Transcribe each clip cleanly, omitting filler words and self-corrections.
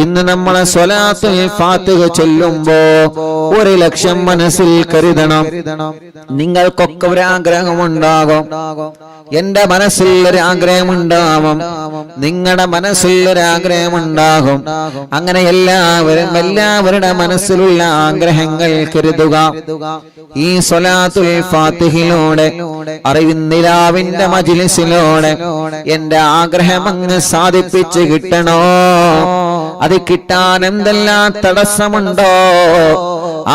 ഇന്ന് നമ്മളെ സ്വലാത്തുൽ ഫാത്തിഹ ചൊല്ലുമ്പോ 1,00,000 മനസ്സിൽ കരുതണം. നിങ്ങൾക്കൊക്കെ ഒരു ആഗ്രഹമുണ്ടാകും. എന്റെ മനസ്സിൽ ഒരു ആഗ്രഹമുണ്ടാകും, നിങ്ങളുടെ മനസ്സിൽ ഒരു ആഗ്രഹമുണ്ടാകും. അങ്ങനെ എല്ലാവരുടെ മനസ്സിലുള്ള ആഗ്രഹങ്ങൾ കരുതുക. ഈ സ്വലാത്തുൽ ഫാത്തിഹിലൂടെ അറിവിന്ദിലാവിന്റെ മജ്ലിസിലൂടെ എന്റെ ആഗ്രഹം അങ്ങ് സാധിപ്പിച്ച് കിട്ടണോ? അത് കിട്ടാൻ എന്തെല്ലാം തടസ്സമുണ്ടോ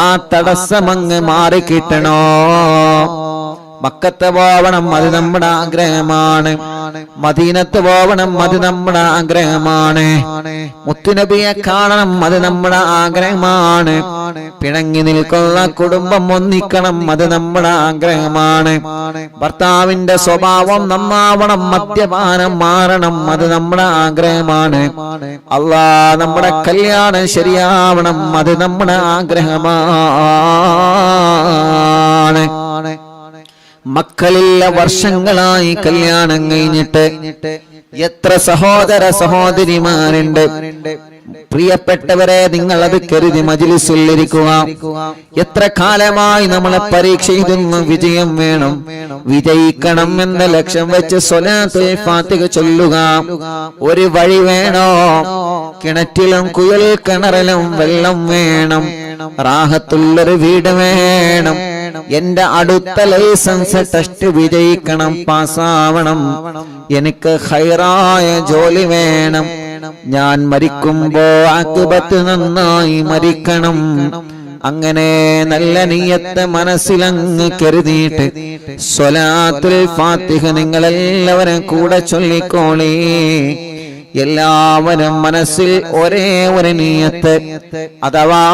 ആ തടസ്സമങ്ങ് മാറിക്കിട്ടണോ? മക്കത്ത് പോവണം, അത് നമ്മുടെ ആഗ്രഹമാണ്. മദീനത്ത് പോവണം, അത് നമ്മുടെ ആഗ്രഹമാണ്. മുത്തുനബിയെ കാണണം, അത് നമ്മുടെ ആഗ്രഹമാണ്. പിണങ്ങി നിൽക്കുന്ന കുടുംബം ഒന്നിക്കണം, അത് നമ്മുടെ ആഗ്രഹമാണ്. ഭർത്താവിന്റെ സ്വഭാവം നന്നാവണം, മദ്യപാനം മാറണം, അത് നമ്മുടെ ആഗ്രഹമാണ്. അല്ലാഹ് നമ്മുടെ കല്യാണം ശരിയാവണം, അത് നമ്മുടെ ആഗ്രഹമാണ്. മക്കളില്ല വർഷങ്ങളായി കല്യാണം കഴിഞ്ഞിട്ട് എത്ര സഹോദര സഹോദരിമാരുണ്ട്. പ്രിയപ്പെട്ടവരെ, നിങ്ങൾ അത് കരുതി മജ്ലിസിൽ ഇരിക്കുക. എത്ര കാലമായി നമ്മളെ പരീക്ഷ എഴുതുന്നു, വിജയം വേണം, വിജയിക്കണം എന്ന ലക്ഷ്യം വെച്ച് സ്വലാത്തുൽ ഫാത്തിഹ ചൊല്ലുക. ഒരു വഴി വേണോ? കിണറ്റിലും കുഴൽ കിണറിലും വെള്ളം വേണം, റാഹത്തുള്ളൊരു വീട് വേണം. എന്റെ അടുത്ത ലൈസൻസ് ടെസ്റ്റ് വിജയിക്കണം, പാസ്സാവണം. എനിക്ക് ഖൈറായ ജോലി വേണം. ഞാൻ മരിക്കുമ്പോ ആഖിബത്ത് നന്നായി മരിക്കണം. അങ്ങനെ നല്ല നിയ്യത്ത് മനസ്സിലങ്ങ് കരുതിയിട്ട് സ്വലാത്തുൽ ഫാത്തിഹ നിങ്ങളെല്ലാവരും കൂടെ ചൊല്ലിക്കോളീ. എല്ലാവരും മനസ്സിൽ ഒരേ ഒരു നിയ്യത്ത്, അഥവാ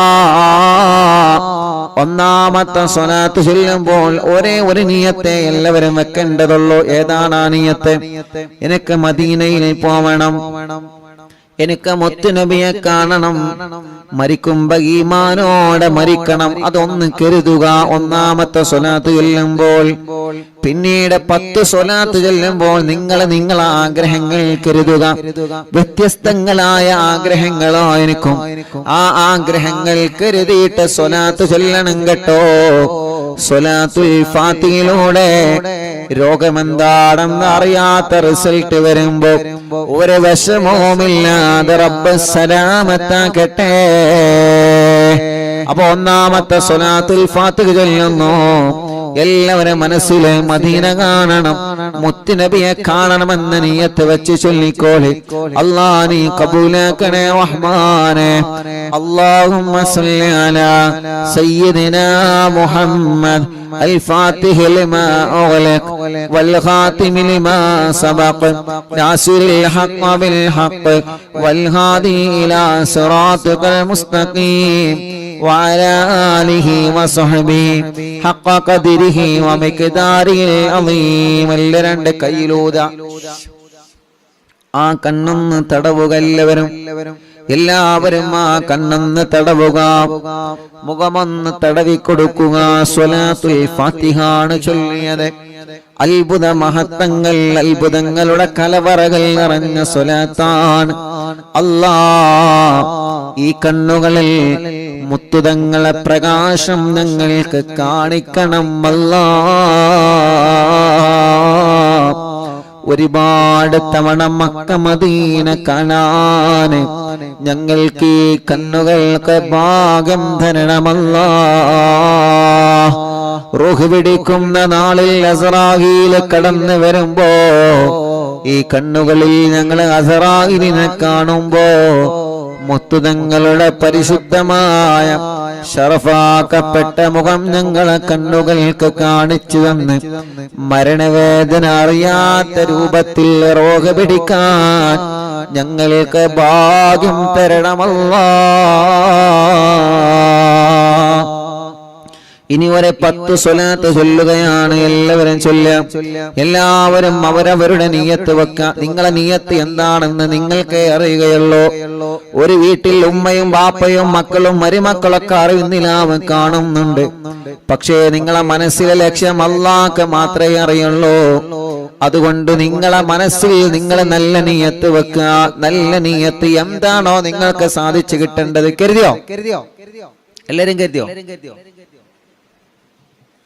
ഒന്നാമത്തെ സ്വലാത്ത് ചൊല്ലുമ്പോൾ ഒരേ ഒരു നിയ്യത്തെ എല്ലാവരും വെക്കേണ്ടതുള്ളൂ. ഏതാണ് ആ നിയ്യത്ത്? എനിക്ക് മദീനയിൽ പോവണം, എനിക്ക് മുത്തുനബിയെ കാണണം, മരിക്കുമ്പോ ഈമാനോടെ മരിക്കണം. അതൊന്ന് കരുതുക ഒന്നാമത്തെ സ്വലാത്ത് ചൊല്ലുമ്പോൾ. പിന്നീട് 10 സ്വലാത്ത് ചൊല്ലുമ്പോൾ നിങ്ങളെ ആഗ്രഹങ്ങൾ കരുതുക. വ്യത്യസ്തങ്ങളായ ആഗ്രഹങ്ങളായിരിക്കും. ആ ആഗ്രഹങ്ങൾ കരുതിയിട്ട് സ്വലാത്ത് ചൊല്ലണം കേട്ടോ. സ്വലാത്തുൽ ഫാത്തിഹയിലൂടെ രോഗമെന്താണെന്ന് അറിയാത്ത റിസൾട്ട് വരുമ്പോ ഒരു വിഷമവുമില്ലാതെ റബ്ബ് സലാമത്താക്കട്ടെ. അപ്പൊ ഒന്നാമത്തെ സ്വലാത്തുൽ ഫാത്തിഹ ചൊല്ലുന്നു. എല്ലാവരും മനസ്സിലെ മദീന കാണണം, മുത്തുനബിയെ കാണണമെന്ന് നിയ്യത്ത് വെച്ച് ചൊല്ലിക്കോളി. അല്ലാഹ് നീ കബൂലാക്കണേ റഹ്മാനേ. അല്ലാഹുമ്മ സ്വല്ലി അലാ സയ്യിദിനാ മുഹമ്മദ് الفاتح لما أغلق والخاتم لما سبق ناصر الحق بالحق والهادي إلى صراطك المستقيم وعلى آله وصحبه حق قدره ومقداره العظيم. രണ്ട് കൈയിലൂത ആ കണ്ണൊന്ന് തടവുക. എല്ലാവരും ആ കണ്ണൊന്ന് തടവുക, മുഖമൊന്ന് തടവിക്കൊടുക്കുക. സ്വലാത്തുൽ ഫാത്തിഹാണ് ചൊല്ലിയത്. അത്ഭുത മഹത്വങ്ങൾ, അത്ഭുതങ്ങളുടെ കലവറകൾ നിറഞ്ഞ സ്വലാത്താണ്. അല്ലാഹ് ഈ കണ്ണുകളിൽ മുത്തുതങ്ങളെ പ്രകാശം ഞങ്ങൾക്ക് കാണിക്കണം. അല്ലാഹ് ഒരുപാട് തവണ മക്ക മദീന കാണാന് ഞങ്ങൾക്ക് ഈ കണ്ണുകൾക്ക് ഭാഗ്യം തരണമല്ലാഹ്. റൂഹ് പിടിക്കുന്ന നാളിൽ അസ്റായീൽ കടന്നു വരുമ്പോ ഈ കണ്ണുകളിൽ ഞങ്ങൾ അസ്റായീലിനെ കാണുമ്പോ മുത്തുതങ്ങളുടെ പരിശുദ്ധമായ ശറഫാക്കപ്പെട്ട മുഖം ഞങ്ങളെ കണ്ണുകൾക്ക് കാണിച്ചു തന്ന് മരണവേദന അറിയാത്ത രൂപത്തിൽ റോഗ് പിടിക്കാൻ ഞങ്ങൾക്ക് ഭാഗ്യം തരണമല്ലാഹ്. ഇനി ഒരു 10 സ്വലാത്ത് ചൊല്ലുകയാണ്. എല്ലാവരും ചൊല്ലാം. എല്ലാവരും അവരവരുടെ നിയ്യത്ത് വെക്കുക. നിങ്ങളെ നിയ്യത്ത് എന്താണെന്ന് നിങ്ങൾക്കേ അറിയുകയുള്ളൂ. ഒരു വീട്ടിൽ ഉമ്മയും ബാപ്പയും മക്കളും മരുമക്കളൊക്കെ അറിയുന്നില്ലാവും കാണുന്നുണ്ട്. പക്ഷേ നിങ്ങളെ മനസ്സിലെ ലക്ഷ്യം അല്ലാഹ്ക്ക് മാത്രമേ അറിയുള്ളൂ. അതുകൊണ്ട് നിങ്ങളെ മനസ്സിൽ നിങ്ങൾ നല്ല നിയ്യത്ത് വെക്കുക. നല്ല നിയ്യത്ത് എന്താണോ നിങ്ങൾക്ക് സാധിച്ചു കിട്ടേണ്ടത് കരുതിയോ? എല്ലാരും കരുതിയോ?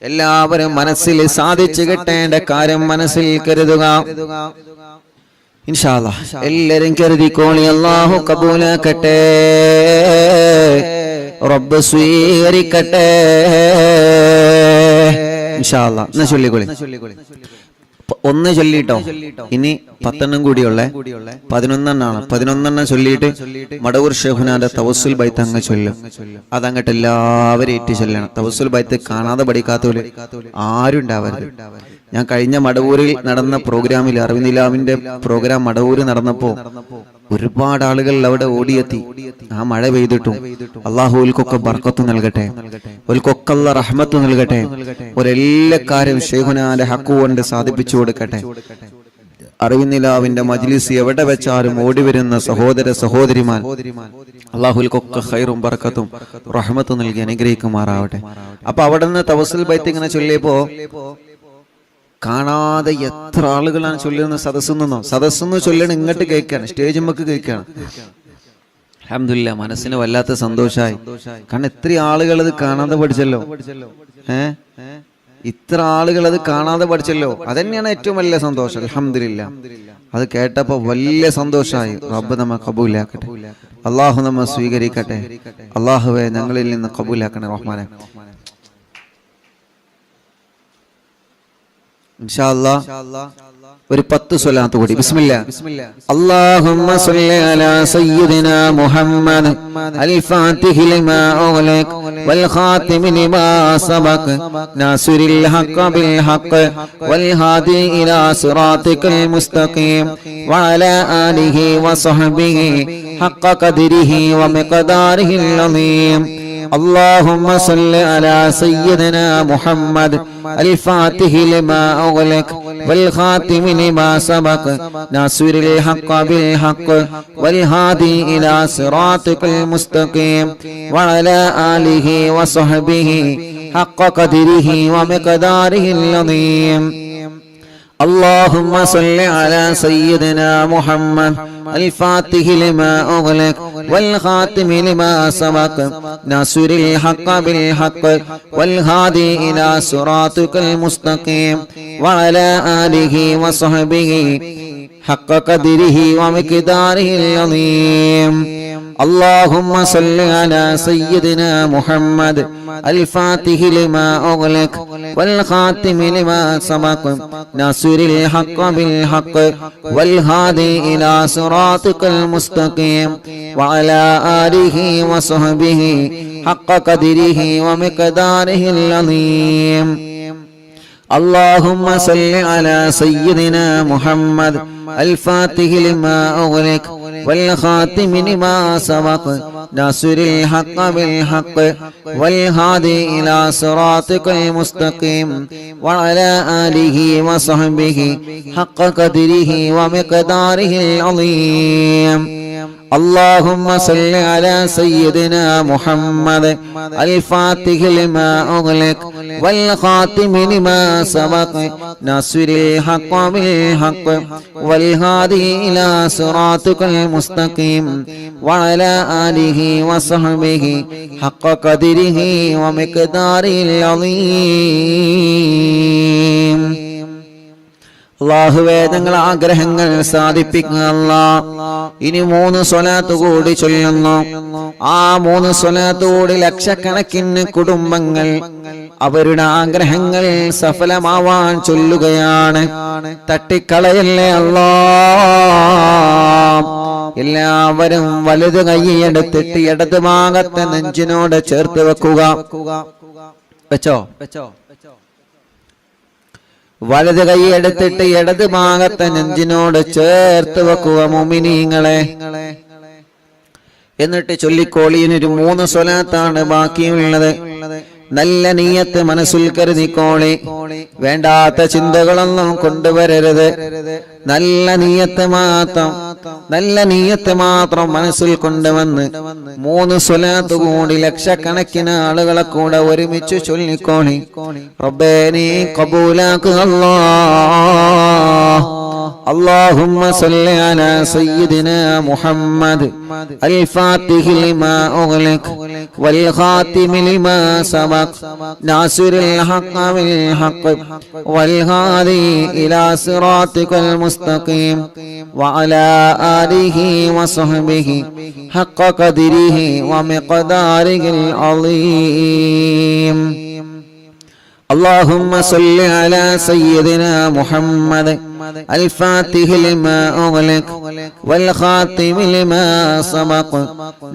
എല്ലാവരും മനസ്സിൽ സാധിച്ചു കിട്ടേണ്ട കാര്യം മനസ്സിൽ കരുതുക. ഇൻഷാ അല്ലാഹ് എല്ലാരും കരുതിക്കോളി. അല്ലാഹു കബൂലാക്കട്ടെ, റബ്ബ് സ്വീകരിക്കട്ടെ. ഇൻഷാ അല്ലാഹ് എന്നാ ചൊല്ലിക്കോളി. ഒന്ന് ചൊല്ലിട്ടോ. ഇനി 10 കൂടിയുള്ള 11 11 ചൊല്ലിയിട്ട് മടവൂർ ഷെയ്ഖുനാന്റെ തവസ്സുൽ ബൈത്ത് അങ്ങ് ചൊല്ലും. അതങ്ങട്ട് എല്ലാവരും ഏറ്റി ചൊല്ലണം. തവസ്സുൽ ബൈത്ത് കാണാതെ പഠിക്കാത്തവര് ആരും ഉണ്ടാവരുത്. ഞാൻ കഴിഞ്ഞ മടവൂരിൽ നടന്ന പ്രോഗ്രാമിൽ അറിവിനിലാവിന്റെ പ്രോഗ്രാം മടവൂര് നടന്നപ്പോ ഒരുപാട് ആളുകൾ അവിടെ ഓടിയെത്തി. ആ മഴ പെയ്തിട്ടും അള്ളാഹുൽക്കൊക്കെ ബർക്കത്ത് നൽകട്ടെ, ഓൽക്കൊക്കെ അല്ലാഹ് റഹ്മത്ത് നൽകട്ടെ. ഒരെല്ലാ കാര്യം ഷെയ്ഖുനാന്റെ ഹക്ക് കൊണ്ട് സാധിപ്പിച്ചു കൊടുക്കട്ടെ. അറിവിനിലാവിന്റെ മജ്ലിസ് എവിടെ വെച്ചാലും ഓടി വരുന്ന സഹോദര സഹോദരിമാർ അള്ളാഹുൽക്കൊക്കെ ഖൈറും ബർക്കത്തും റഹ്മത്തും നൽകി അനുഗ്രഹിക്കുമാറാവട്ടെ. അപ്പൊ അവിടെ നിന്ന് തവസ്സുൽ ബൈത്ത് ഇങ്ങനെ ചൊല്ലിയപ്പോ കാണാതെ എത്ര ആളുകളാണ് ചൊല്ലുന്ന സദസ്സെന്ന് ചൊല്ലണം. ഇങ്ങോട്ട് കേൾക്കാണ്, സ്റ്റേജ് നമുക്ക് കേൾക്കാണ്. അൽഹംദുലില്ലാ, മനസ്സിന് വല്ലാത്ത സന്തോഷമായി. കാരണം ഇത്ര ആളുകൾ അത് കാണാതെ പഠിച്ചല്ലോ. ഇത്ര ആളുകൾ അത് കാണാതെ പഠിച്ചല്ലോ. അതന്നെയാണ് ഏറ്റവും വലിയ സന്തോഷം. അൽഹംദുലില്ലാ, അത് കേട്ടപ്പോ വലിയ സന്തോഷമായി. റബ്ബ് നമ്മെ കബൂലാക്കട്ടെ, അള്ളാഹു നമ്മെ സ്വീകരിക്കട്ടെ. അള്ളാഹുവെ ഞങ്ങളിൽ നിന്ന് കബൂലാക്കണേ റഹ്മാനെ. ഇൻഷാ അല്ലാഹ് ഒരു 10 സ്വലാത്ത് കൂടി. ബിസ്മില്ലാഹ്. അല്ലാഹുമ്മ സ്വല്ലി അലാ സയ്യിദിനാ മുഹമ്മദ് അൽ ഫാത്തിഹി ലിമാ ഉഗ്ലിഖ വൽ ഖാതിമി ലിമാ സബഖ നാസിറിൽ ഹഖ് ബിൽ ഹഖ് വൽ ഹാദി ഇലാ സിറാത്തിക്കൽ മുസ്തഖീം വഅലാ ആലിഹി വസഹ്ബിഹി ഹഖ് ഖദ്രിഹി വമിഖ്ദാരിഹിൽ അളീം. اللهم صل على سيدنا محمد الفاتح لما أغلق والخاتم لما سبق ناصر الحق بالحق والهادي إلى صراطك المستقيم وعلى آله وصحبه حق قدره ومقداره العظيم. اللهم صل على سيدنا محمد الفاتح لما أغلق والخاتم لما سبق ناصر الحق بالحق والهادي إلى صراطك المستقيم وعلى آله وصحبه حق قدره ومقداره العظيم. اللهم صل على سيدنا محمد الفاتح لما أغلق والخاتم لما سبق ناصر الحق بالحق والهادي إلى صراطك المستقيم وعلى آله وصحبه حق قدره ومقداره العظيم. اللهم صل على سيدنا محمد الفاتح لما أغلق والخاتم لما سبق ناصر الحق بالحق والهادي إلى صراطك المستقيم وعلى آله وصحبه حق قدره ومقداره العظيم. اللهم صل على سيدنا محمد الفاتح لما أغلق والخاتم لما سبق ناصر الحق بالحق والهادي إلى صراطك المستقيم وعلى آله وصحبه حق قدره ومقداره العظيم. അല്ലാഹുവേ ഞങ്ങളുടെ ആഗ്രഹങ്ങൾ സാധിപ്പിക്കുക അല്ലാഹ്. ഇനി 3 സ്വലാത്ത് കൂടി ചൊല്ലുന്നു. ആ 3 സ്വലാത്ത് കൂടി ലക്ഷക്കണക്കിന് കുടുംബങ്ങൾ അവരുടെ ആഗ്രഹങ്ങൾ സഫലമാവാൻ ചൊല്ലുകയാണ്. തട്ടിക്കളയല്ലേ അല്ലാഹ്. എല്ലാവരും വലത് കൈയെടുത്തിട്ട് ഇടത് ഭാഗത്തെ നെഞ്ചിനോട് ചേർത്ത് വെക്കുക. വെച്ചോ? വലത് കൈ എടുത്തിട്ട് ഇടത് ഭാഗത്തെ നെഞ്ചിനോട് ചേർത്ത് വെക്കുക മുഅ്മിനീങ്ങളെ. എന്നിട്ട് ചൊല്ലിക്കോളിയിനൊരു 3 സ്വലാത്താണ് ബാക്കിയുള്ളത്. നല്ല നീയത്ത് മനസ്സിൽ കരുതിക്കോളി. വേണ്ടാത്ത ചിന്തകളൊന്നും കൊണ്ടുവരരുത്. നല്ല നീയത്ത് മാത്രം മനസ്സിൽ കൊണ്ടുവന്ന് 3 സ്വലാത്ത് കൂടി ലക്ഷക്കണക്കിന് ആളുകളെ കൂടെ ഒരുമിച്ച് ചൊല്ലിക്കോളി. റബ്ബേ നീ കബൂലാക്കുക അല്ലാഹ്. اللهم صل على سيدنا محمد الفاتح لما أغلق والخاتم لما سبق ناصر الحق بالحق والهادي إلى صراطك المستقيم وعلى آله وصحبه حق قدره ومقداره العظيم. اللهم صل على سيدنا محمد الفاتح لما أغلق والخاتم لما سبق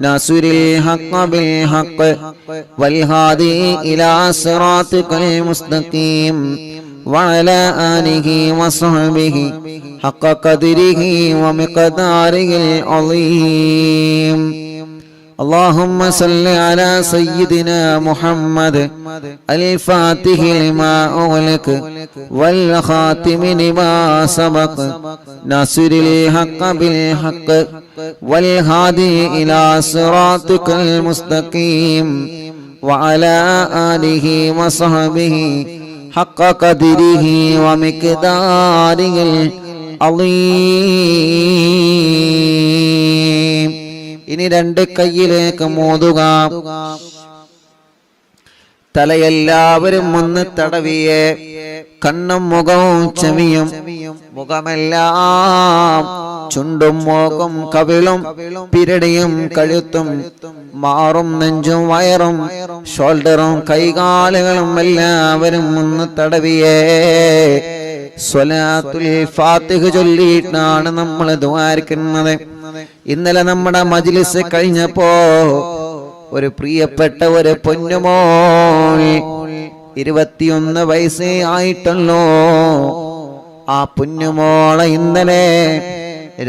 ناصر الحق بالحق والهادي إلى صراطك المستقيم وعلى آله وصحبه حق قدره ومقداره العظيم. اللهم صل على سيدنا محمد الفاتح لما أغلق والخاتم لما سبق ناصر الحق بالحق والهادي إلى صراطك المستقيم وعلى آله وصحبه حق قدره ومقداره العظيم. ഇനി 2 കൈയിലേക്ക് മോതുക. തലയെല്ലാവരും ഒന്ന് തടവിയേ. കണ്ണും മുഖവും ചെവിയും മുഖമെല്ലാം ചുണ്ടും മൂക്കും കവിളും പിരടിയും കഴുത്തും മാറും നെഞ്ചും വയറും ഷോൾഡറും കൈകാലുകളും എല്ലാവരും ഒന്ന് തടവിയേ. സ്വലാത്തുൽ ഫാത്തിഹ് ചൊല്ലിയിട്ടാണ് നമ്മൾ ദുആരിക്കുന്നത്. ഇന്നലെ നമ്മുടെ മജ്ലിസ് കഴിഞ്ഞപ്പോ ഒരു പ്രിയപ്പെട്ട ഒരു പൊന്നുമോൾ 21 വയസ്സേ ആയിട്ടുള്ളൂ. ആ പൊന്നുമോളെ ഇന്നലെ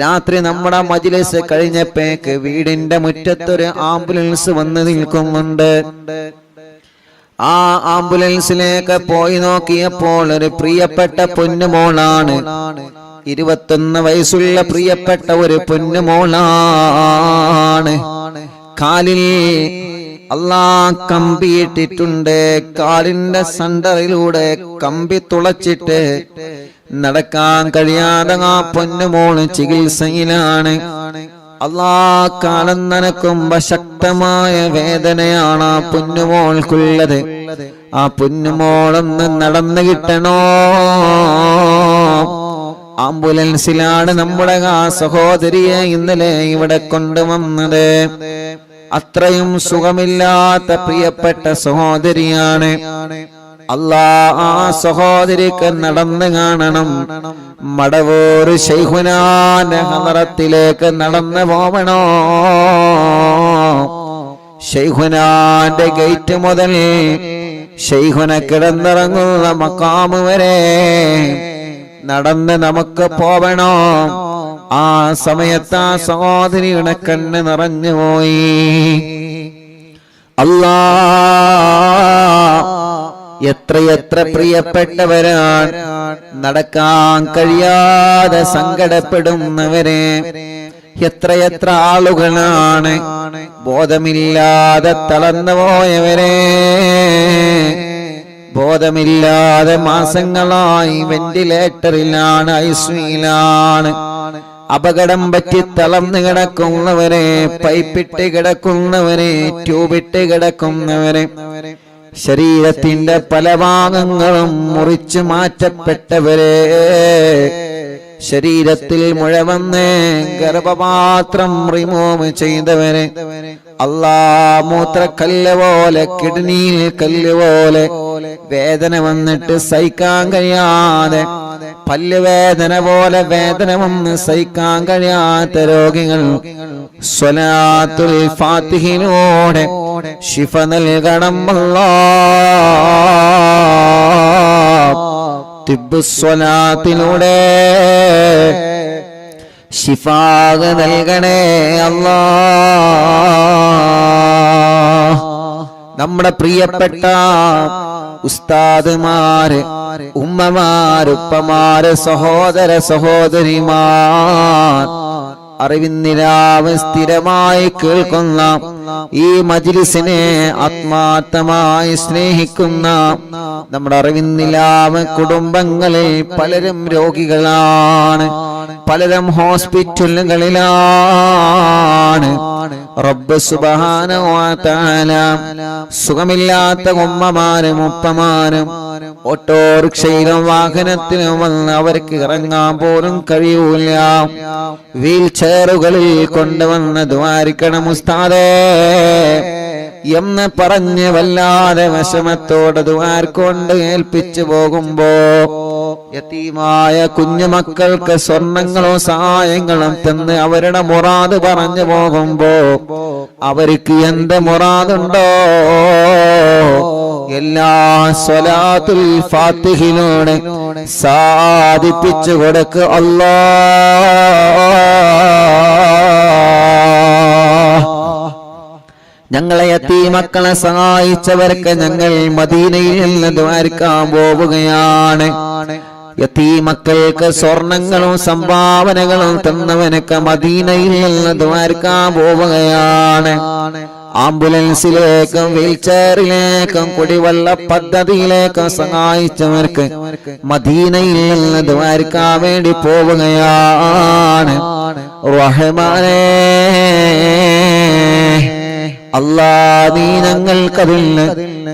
രാത്രി നമ്മുടെ മജ്ലിസ് കഴിഞ്ഞപ്പോഴേക്ക് വീടിന്റെ മുറ്റത്തൊരു ആംബുലൻസ് വന്ന് നിൽക്കുന്നുണ്ട്. ആ ആംബുലൻസിലേക്ക് പോയി നോക്കിയപ്പോൾ ഒരു പ്രിയപ്പെട്ട പൊന്നുമോളാണ്. 21 വയസ്സുള്ള പ്രിയപ്പെട്ട ഒരു പൊന്നുമോളാണ്. കാലിൽ അല്ലാഹ് കമ്പിയിട്ടിട്ടുണ്ട്. കാലിന്റെ സെന്ററിലൂടെ കമ്പി തുളച്ചിട്ട് നടക്കാൻ കഴിയാതെ ആ പൊന്നുമോള് ചികിത്സയിലാണ്. അല്ലാഹ് കാലം നനക്കുമ്പോ ശക്തമായ വേദനയാണ് ആ പൊന്നുമോൾക്കുള്ളത്. ആ പൊന്നുമോളൊന്ന് നടന്നു കിട്ടണോ. ആംബുലൻസിലാണ് നമ്മുടെ ആ സഹോദരിയെ ഇന്നലെ ഇവിടെ കൊണ്ടുവന്നത്. അത്രയും സുഖമില്ലാത്ത പ്രിയപ്പെട്ട സഹോദരിയാണ്. അല്ലാഹ് ആ സഹോദരിക്ക് നടന്നു കാണണം. മടവൂർ ശൈഖുനാന്റെ ഹളറത്തിലേക്ക് നടന്നു പോവണോ. ശൈഖുനാന്റെ ഗേറ്റ് മുതൽ ശൈഖുന കിടന്നിറങ്ങുന്ന മഖാമ് വരെ നടന്ന് നമുക്ക് പോവണോ. ആ സമയത്ത് ആ സഹോദരിയുടെ കണ്ണ് നിറഞ്ഞുപോയി. അല്ലാഹ് എത്രയെത്ര പ്രിയപ്പെട്ടവരാണ് നടക്കാൻ കഴിയാതെ സങ്കടപ്പെടുന്നവരെ. എത്രയെത്ര ആളുകളാണ് ബോധമില്ലാതെ തളർന്നു പോയവരെ. ബോധമില്ലാതെ മാസങ്ങളായി വെന്റിലേറ്ററിലാണ്, ഐസിയുലാണ്. അപകടം പറ്റി തളർന്നു കിടക്കുന്നവരെ, പൈപ്പിട്ട് കിടക്കുന്നവരെ, ട്യൂബിട്ട് കിടക്കുന്നവരെ, ശരീരത്തിന്റെ പല ഭാഗങ്ങളും മുറിച്ചു മാറ്റപ്പെട്ടവരെ, ശരീരത്തിൽ മുഴവന്ന് ഗർഭപാത്രം റിമൂവ് ചെയ്തവരെ, അല്ലാഹ് മൂത്രക്കല്ല് പോലെ, കിഡ്നിയിൽ കല്ല് പോലെ വേദന വന്നിട്ട് സഹിക്കാൻ കഴിയാതെ, പല്ലുവേദന പോലെ വേദന വന്ന് സഹിക്കാൻ കഴിയാത്ത രോഗികൾ സ്വലാത്തുൽ ഫാത്തിഹിലൂടെ ശിഫ നൽകണം അല്ലാഹ്. തിബ്ബുസ്വലാത്തിലൂടെ ശിഫാ നൽകണേ അല്ലാഹ്. നമ്മുടെ പ്രിയപ്പെട്ട ഉസ്താദുമാര്, ഉമ്മമാര്, ഉപ്പമാര്, സഹോദര സഹോദരിമാർ, അറിവിന്നിലാവ് സ്ഥിരമായി കേൾക്കുന്ന ഈ മജ്ലിസിനെ ആത്മാർത്ഥമായി സ്നേഹിക്കുന്ന നമ്മുടെ അറിവിന്നിലാവ് കുടുംബങ്ങളിൽ പലരും രോഗികളാണ്, പലരും ഹോസ്പിറ്റലുകളിലാണ്. റബ്ബ് സുബ്ഹാനഹു വ തആല സുഖമില്ലാത്ത ഉമ്മമാരും ഉപ്പമാരും ഓട്ടോറിക്ഷയിലും വാഹനത്തിലും വന്ന് അവർക്ക് ഇറങ്ങാൻ പോലും കഴിയൂല, വീൽ ചെയറുകളിൽ കൊണ്ടുവന്ന് ദ്വാരിക്കണം ഉസ്താദേ എന്ന് പറഞ്ഞ് വല്ലാതെ വിഷമത്തോടെ ദ്വാർക്കൊണ്ട് ഏൽപ്പിച്ചു പോകുമ്പോ യതീമായ കുഞ്ഞുമക്കൾക്ക് സ്വർണങ്ങളും സഹായങ്ങളും തന്ന് അവരുടെ മുറാദ് പറഞ്ഞു പോകുമ്പോ അവർക്ക് എന്ത് മുറാദുണ്ടോ എല്ലാ സ്വലാത്തുൽ ഫാത്തിഹിലൂടെ സാധിപ്പിച്ചു കൊടുക്ക് അല്ലാഹ്. ഞങ്ങളെ യതീമക്കളെ സഹായിച്ചവർക്ക് ഞങ്ങൾ മദീനയിൽ നിന്ന് ദ്വാരക്കാൻ പോവുകയാണ്. യതീമക്കൾക്ക് സ്വർണങ്ങളും സംഭാവനകളും തന്നവനൊക്കെ മദീനയിൽ നിന്ന് ദ്വാരക്കാൻ പോവുകയാണ്. ആംബുലൻസിലേക്കും വീൽചെയറിലേക്കും കുടിവെള്ള പദ്ധതിയിലേക്കും സഹായിച്ചവർക്ക് മദീനയിൽ നിന്ന് ദ്വാരക്കാൻ വേണ്ടി പോവുകയാണ്. റഹ്മാനേ അല്ലാ, നീ ഞങ്ങൾക്കതിന്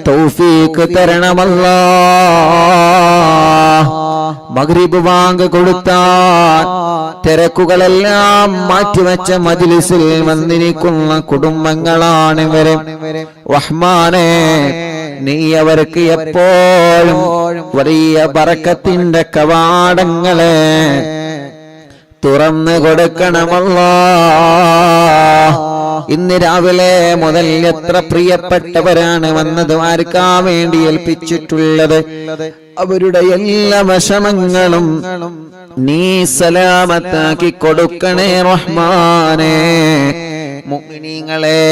തൗഫീഖ് തരണമല്ലാ. മഗ്രിബ് ബാങ്ക് കൊടുത്താൽ തിരക്കുകളെല്ലാം മാറ്റിവെച്ച മജ്ലിസിൽ വന്നിരിക്കുന്ന കുടുംബങ്ങളാണ് ഇവര്. റഹ്മാനേ, നീ അവർക്ക് എപ്പോഴും വലിയ ബറക്കത്തിന്റെ കവാടങ്ങളെ തുറന്നു കൊടുക്കണമല്ലാ. ഇന്ന് രാവിലെ മുതൽ എത്ര പ്രിയപ്പെട്ടവരാണ് വന്നത് ആർക്കാൻ വേണ്ടി ഏൽപ്പിച്ചിട്ടുള്ളത്. അവരുടെ എല്ലാ വിഷമങ്ങളും നീ സലാമത്താക്കി കൊടുക്കണേ റഹ്മാനേ. മുഅ്മിനീങ്ങളെ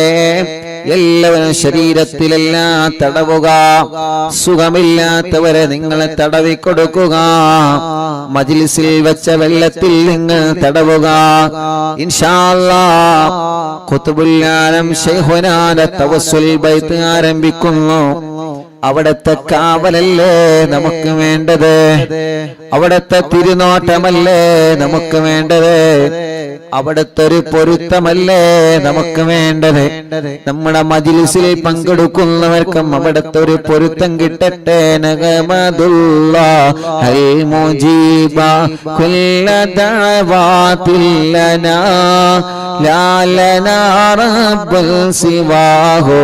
എല്ലാവരും ശരീരത്തിലെല്ലാം തടവുക, സുഖമില്ലാത്തവരെ നിങ്ങളെ തടവി കൊടുക്കുക, മജ്ലിസിൽ വെച്ച വെള്ളത്തിൽ നിങ്ങൾ തടവുക. ഇൻഷാ അല്ലാഹ് ഖുത്ബുൽ ആലം ശൈഖുനാന്റെ തവസ്സുൽ ബൈത്ത് ആരംഭിക്കുന്നു. അവിടത്തെ കാവലല്ലേ നമുക്ക് വേണ്ടത്, അവിടത്തെ തിരുനോട്ടമല്ലേ നമുക്ക് വേണ്ടത്, അവിടത്തെ ഒരു പൊരുത്തമല്ലേ നമുക്ക് വേണ്ടത്. നമ്മുടെ മജ്ലിസിൽ പങ്കെടുക്കുന്നവർക്കും അവിടത്തെ ഒരു പൊരുത്തം കിട്ടട്ടെ. നഗമദുല്ലാഹൽ മുജീബ കുല്ല ദഅവാതിൽ ലനാ ലാ ലനാ റബ്ബുൽ സിവാഹു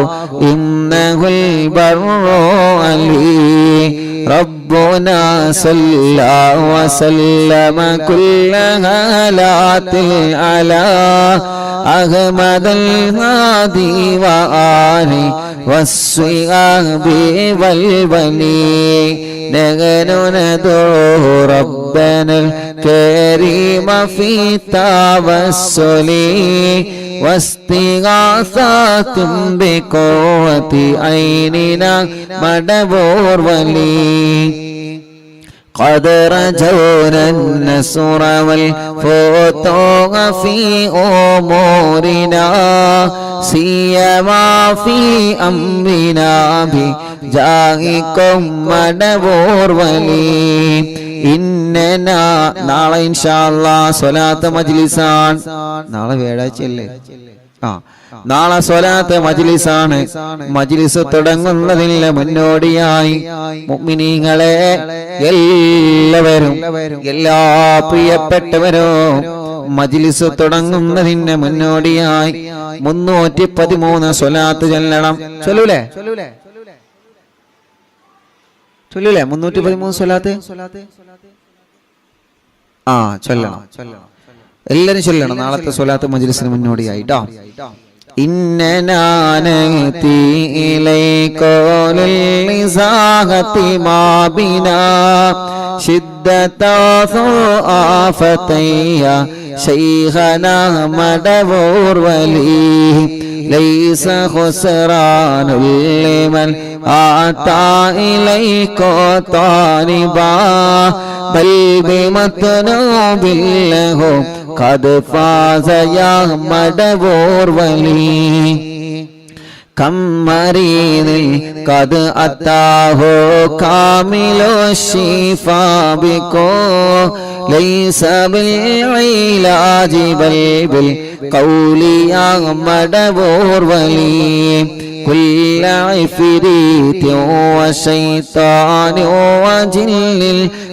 ഇന്നഹുൽ ബർറു അലി ربنا صلى وسلم كل هالات على أحمد الهادي وآله والصحاب والولي نحن ندعو ربنا الكريم في التوسل واستغاثة بقوة عيننا مدبور ولي قد رجونا النصر والفتوح في أمورنا سيما في أمرنا بجاهكم مدبور ولي ഇന്നനാ നാളെ ഇൻഷാ അല്ലാഹ് സ്വലാത്ത് മജ്ലിസാണ്. നാളെ വ്യാഴാഴ്ചയല്ലേ? നാളെ സ്വലാത്ത് മജ്ലിസാണ്. മജ്ലിസ് തുടങ്ങുന്നതിന് മുന്നോടിയായി മുഅ്മിനീങ്ങളെ എല്ലാവരും, എല്ലാ പ്രിയപ്പെട്ടവരും മജ്ലിസ് തുടങ്ങുന്നതിന് മുന്നോടിയായി 313 സ്വലാത്ത് ചൊല്ലണം. ചൊല്ലൂലേ? 313 സ്വലാത്ത് ചൊല്ലണം. എല്ലാരും ചൊല്ലണം നാളത്തെ സ്വലാത്ത് മജ്ലിസിന് മുന്നോടിയായിട്ടോ. ഇന്നനാനതി ഇലൈകോലിൽ ലിസാഹതി മാബിനാ ശിദ്ദതാസു ആഫതയ്യ ശൈഖനാ മദവൂർ വലി ليس خسران لمن أتى إليك طالبا بل بمطلوب له قد فاز يا مدبور ولي كم مريض قد أتاه كامل الشفاء بكو ليس بالعلاج بل بالقول يا مدبور ولي كل عفريت وشيطان وجن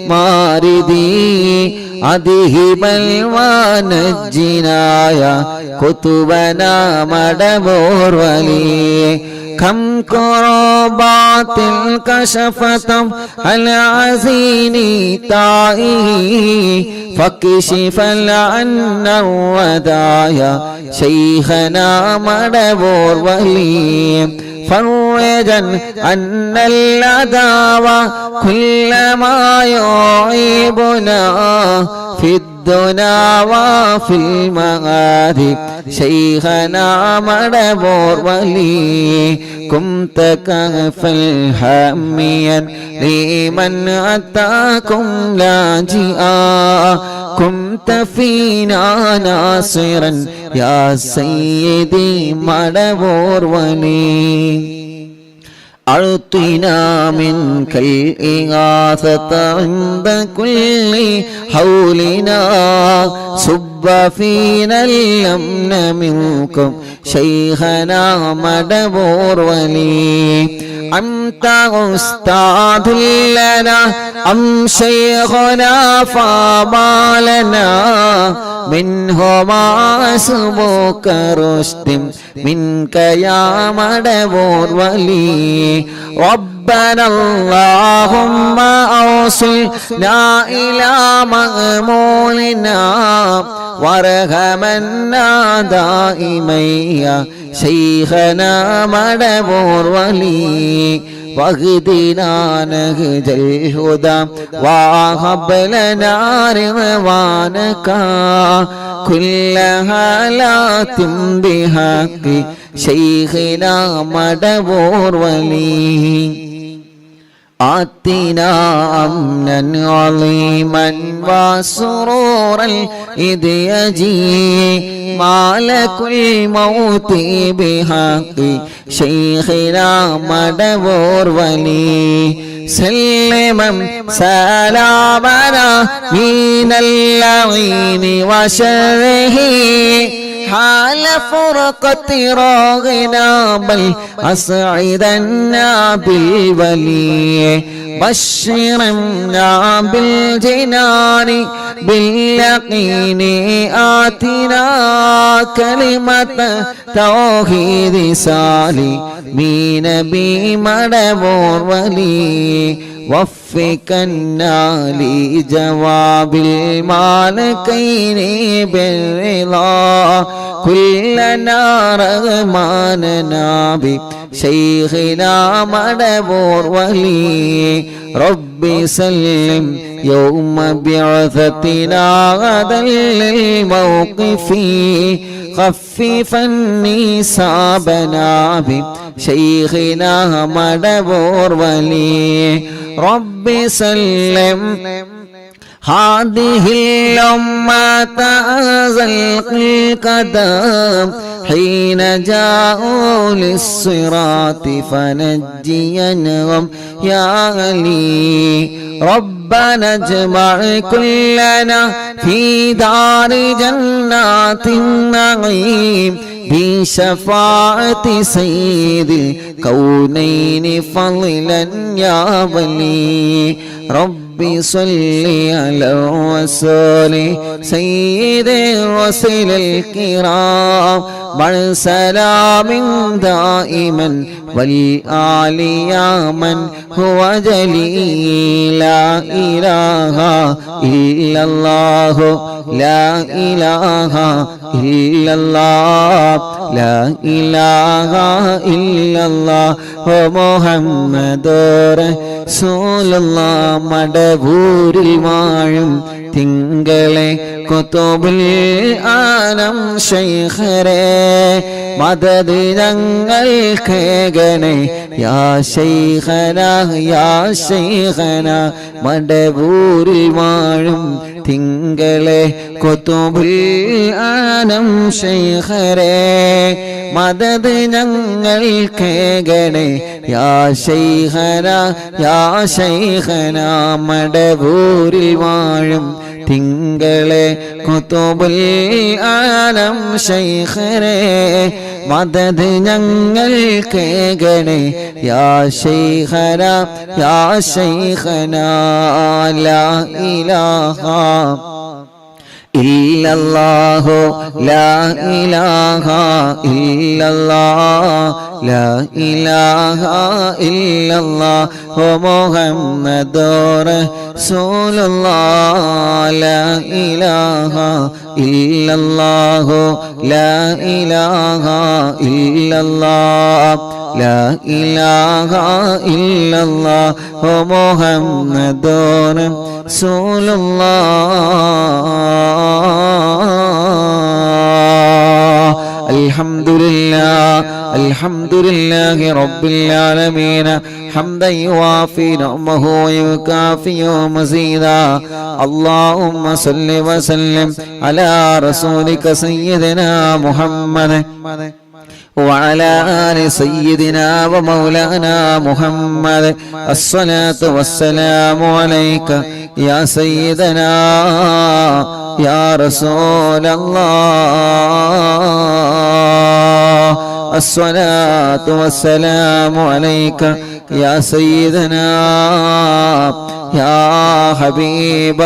الماردي أذهبا ونجنا يا كتبنا مدبور ولي كم كربات كشفت العزين طائه فكشف عنا الودايا شيخنا مدبور ولي فرجا أن العداوة كل ما يعيبنا في الدنا وفي المعاد شيخنا مدبور ولي كنت كفا حاميا لمن أتاكم لاجئا كنت فينا ناصرا يا سيدي مدبور ولي أعطنا منك الإغاثة عند كل حولنا صب فينا الأمن منكم شيخنا مدبور ولي أنت أستاذ لنا أم شيخنا فما لنا منهما سبوك رشد منك يا مدبور ولي ربنا اللهم أوصلنا إلى مأمولنا وارحمنا دائما يا شيخنا مدبور ولي واهدنا نهج الهدى وهب لنا رضوانك كل حالات بحق شيخنا مدبور ولي آتنا أمنا عظيما وسرورا إذ يجي مالك الموت بحق شيخنا مدبور ولي سلما سلامنا من اللعين وشره حال فرقة راغنا بل أسعدنا بالولي بشرنا بالجنان باليقين آتنا كلمة توحيد سالمين بمدبور ولي وفقنا لجواب المالكين بالرضا كلنا رغماننا بشيخنا مدبور ولي رب سلم يوم بعثتنا غدا للموقف خففا نسابنا بشيخنا مدبور ولي رب سلم هذه الأمة أزلق القدم حين جاءوا للصراط فنجينهم يا علي ربنا اجمع كلنا في دار جنات النعيم بشفاعة سيد الكونين فضلا يا ولي ربي صل على الرسول سيد الرسل الكرام مع سلام دائما والآل يا من هو جليل لا إله إلا الله لا إله ഇല്ലല്ലാഹ് ലാ ഇലാഹ ഇല്ലല്ലാഹ് മുഹമ്മദുർ റസൂലുള്ളാഹ് മടവൂരിൽ വാഴും തിങ്കളെ കുതുബുൽ ആലം ശൈഖരേ മദദ് ഞങ്ങൾക്കേകണേ യാ ശൈഖനാ യാ ശൈഖനാ മടവൂരിൽ വാഴും തിങ്കളെ കുതുബുൽ ആലം ശൈഖരേ മദദ് ഞങ്ങൾക്കേകണേ യാ ശൈഖനാ യാ ശൈഖനാ മടവൂരിൽ വാഴും തിങ്കളെ കുതുബുൽ ആലം ശൈഖരേ മദദ് ഞങ്ങൾക്കേകണേ യാ ശൈഖനാ യാ ശൈഖനാ ലാ ഇലാഹ ഇല്ലല്ലാഹു ലാ ഇലാഹ ഇല്ലല്ലാഹ് ലാ ഇലാഹ ഇല്ലല്ലാഹു മുഹമ്മദുർ റസൂലുള്ളാഹ് ലാ ഇലാഹ ഇല്ലല്ലാഹു ലാ ഇലാഹ ഇല്ലല്ലാഹ് ലാ ഇലാഹ ഇല്ലല്ലാഹു മുഹമ്മദുർ റസൂലുള്ളാഹ് അൽഹംദുലില്ലാഹി റബ്ബിൽ ആലമീൻ ഹംദൻ യുവാഫി നിഅമഹു വയുകാഫി മസീദാ അല്ലാഹുമ്മ സ്വല്ലി വസല്ലിം അലാ റസൂലിക സയ്യിദിനാ മുഹമ്മദ് وعلى آل سيدنا ومولانا محمد الصلاة والسلام عليك يا سيدنا يا رسول الله الصلاة والسلام عليك يا سيدنا يا حبيب